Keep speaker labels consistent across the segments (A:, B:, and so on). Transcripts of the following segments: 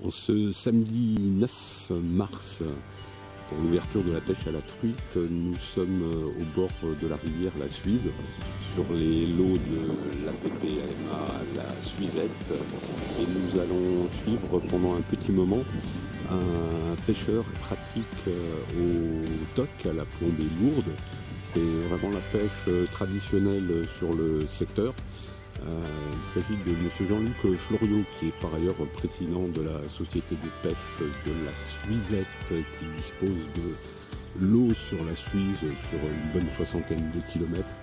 A: En ce samedi 9 mars, pour l'ouverture de la pêche à la truite, nous sommes au bord de la rivière la Suive, sur les lots de la PPMA, la Suizette, et nous allons suivre pendant un petit moment un pêcheur pratique au toc, à la plombée lourde. C'est vraiment la pêche traditionnelle sur le secteur. Il s'agit de M. Jean-Luc Floriot, qui est par ailleurs président de la société de pêche de la Suizette, qui dispose de l'eau sur la Suisse sur une bonne soixantaine de kilomètres.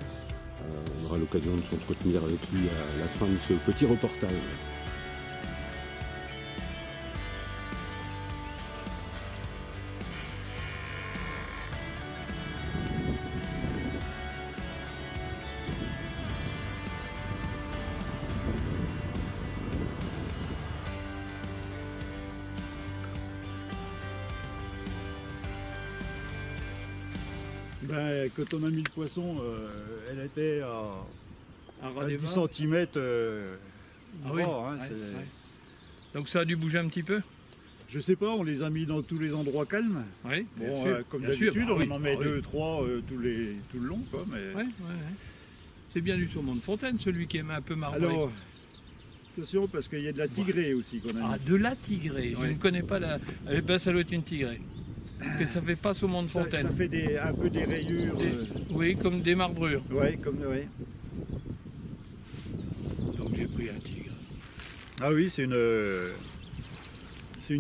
A: On aura l'occasion de s'entretenir avec lui à la fin de ce petit reportage.
B: Ben, quand on a mis le poisson, elle était à 10 cm.
C: Ah oui,
B: hein,
C: ouais. Donc ça a dû bouger un petit peu?
B: Je sais pas, on les a mis dans tous les endroits calmes.
C: Oui,
B: bon, comme
C: bien sûr,
B: d'habitude, on en met
C: oui.
B: 2, 3 tout le long. Quoi, mais...
C: ouais. C'est bien du saumon de fontaine, celui qui est un peu marbré.
B: Alors, attention, parce qu'il y a de la tigrée aussi qu'on a mis.
C: Ah, de la tigrée, je ne connais pas la... Eh ben, ça doit être une tigrée. Parce que ça fait pas saumon de fontaine.
B: Ça fait un peu des rayures.
C: Oui, comme des marbrures.
B: Oui, comme... Ouais.
C: Donc j'ai pris un tigre.
B: Ah oui, c'est une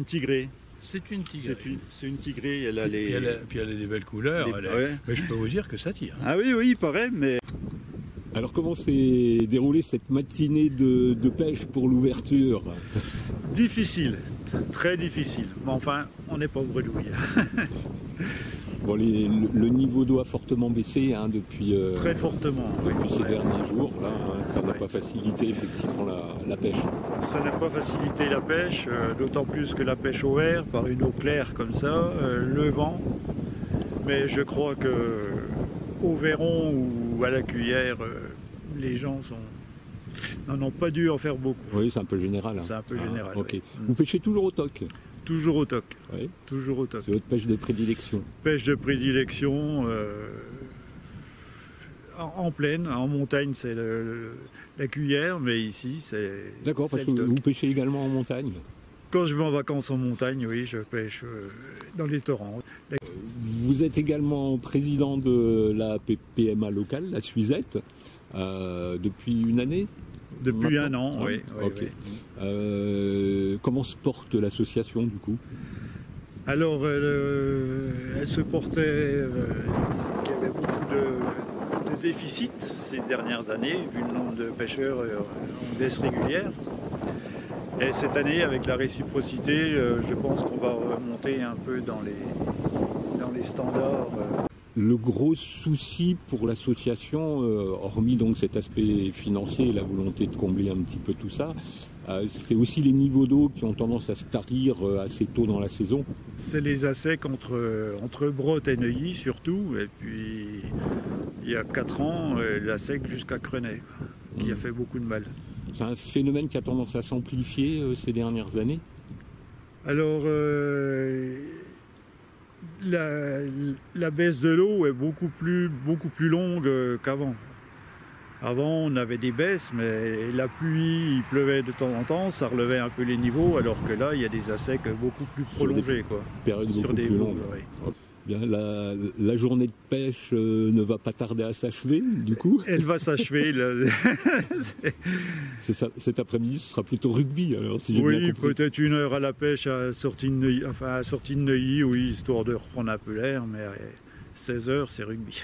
B: tigrée.
C: C'est une tigrée.
B: C'est une tigrée, elle a
C: Puis elle a des belles couleurs.
B: Ouais.
C: Mais je peux vous dire que ça tire.
B: Ah oui, il paraît, mais...
A: Alors comment s'est déroulée cette matinée de pêche pour l'ouverture?
B: Difficile, très difficile. Mais enfin, on n'est pas au bredouille.
A: Bon, le niveau d'eau a fortement baissé depuis,
B: Très fortement.
A: depuis ces
B: Ouais.
A: derniers jours. Là, ça n'a
B: Ouais.
A: pas facilité effectivement la pêche.
B: Ça n'a pas facilité la pêche, d'autant plus que la pêche au vert, par une eau claire comme ça, le vent. Mais je crois que au Véron ou à la cuillère, les gens n'en ont pas dû en faire beaucoup.
A: Oui, c'est un peu général. Hein.
B: C'est un peu général.
A: Ok.
B: Oui.
A: Vous pêchez toujours au toc?
B: Toujours au toc.
A: Oui.
B: Toujours au toc.
A: C'est votre pêche de prédilection?
B: Pêche de prédilection, en plaine, en montagne c'est la cuillère, mais ici c'est...
A: D'accord, parce
B: c'est
A: que
B: le toc.
A: vous pêchez également en montagne?
B: Quand je vais en vacances en montagne, oui, je pêche dans les torrents.
A: Vous êtes également président de la PPMA locale, la Suizette, depuis une année?
B: Depuis
A: Maintenant?
B: un an, oui.
A: Ok.
B: Oui.
A: Comment se porte l'association du coup?
B: Alors, elle se portait, disons qu'il y avait beaucoup de déficits ces dernières années, vu le nombre de pêcheurs en baisse régulière. Et cette année, avec la réciprocité, je pense qu'on va remonter un peu dans les standards.
A: Le gros souci pour l'association, hormis donc cet aspect financier et la volonté de combler un petit peu tout ça, c'est aussi les niveaux d'eau qui ont tendance à se tarir assez tôt dans la saison.
B: C'est les assecs entre Brotte et Neuilly surtout, et puis il y a 4 ans, l'assec jusqu'à Crenay, qui a fait beaucoup de mal.
A: C'est un phénomène qui a tendance à s'amplifier ces dernières années?
B: Alors, la baisse de l'eau est beaucoup plus longue qu'avant. Avant, on avait des baisses, mais la pluie, il pleuvait de temps en temps, ça relevait un peu les niveaux, alors que là, il y a des assecs beaucoup plus prolongés, quoi.
A: Période
B: Sur
A: beaucoup
B: des
A: plus
B: boules,
A: longue.
B: ouais.
A: Bien, la journée de pêche ne va pas tarder à s'achever, du coup.
B: Elle va s'achever.
A: Cet après-midi, ce sera plutôt rugby, alors, si j'ai bien
B: Oui,
A: compris.
B: peut-être 1 heure à la pêche à sortie de Neuilly, à sortie de Neuilly, oui, histoire de reprendre un peu l'air, mais à 16 heures, c'est rugby.